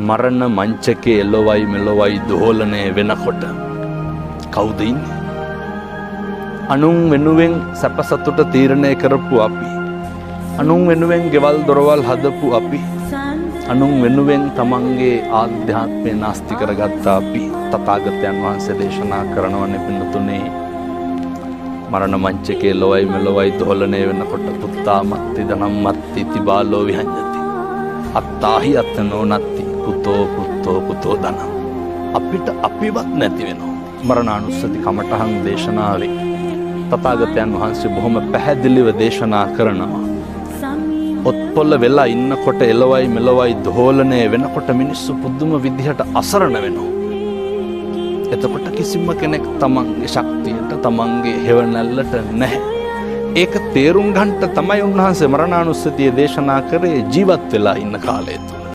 මරණ මංචකේ එළොවයි මෙලොවයි දෝලනය වෙනකොට කවුද ඉන්නේ? අනුන් වෙනුවෙන් සැපසතුට තීරණය කරපු අපි, අනුන් වෙනුවෙන් ගෙවල් දොරවල් හදපු අපි, අනුන් වෙනුවෙන් තමන්ගේ ආධ්‍යාත්මය නාස්ති කරගත්ත අපි තථාගතයන් වහන්සේ දේශනා කරනවනේ පින්නතුනේ, මරණ මංචකේ එළොවයි මෙලොවයි දෝලනය වෙනකොට පුත්තා මත්ති ධනම් මත්ති තිබාලෝ විහඤ්ඤති අත්තාහි අත්තනෝ නත්ති පුතෝ ධනම්. අපිට අපිවත් නැති වෙනවා. මරණානුස්සති කමඨහං දේශනාවේ තථාගතයන් වහන්සේ බොහොම පැහැදිලිව දේශනා කරනවා. ඔත්පොල්ල වෙලා ඉන්නකොට එළවයි මෙලොවයි දෝලනය වෙනකොට මිනිස්සු පුදුම විදිහට අසරණ වෙනවා. එතකොට කිසිම කෙනෙක් තමන්ගේ ශක්තියට තමන්ගේ හෙවණැල්ලට නැහැ. ඒක තේරුම් ගන්නට තමයි උන්වහන්සේ මරණානුස්සතිය දේශනා කරේ ජීවත් වෙලා ඉන්න කාලය තුල.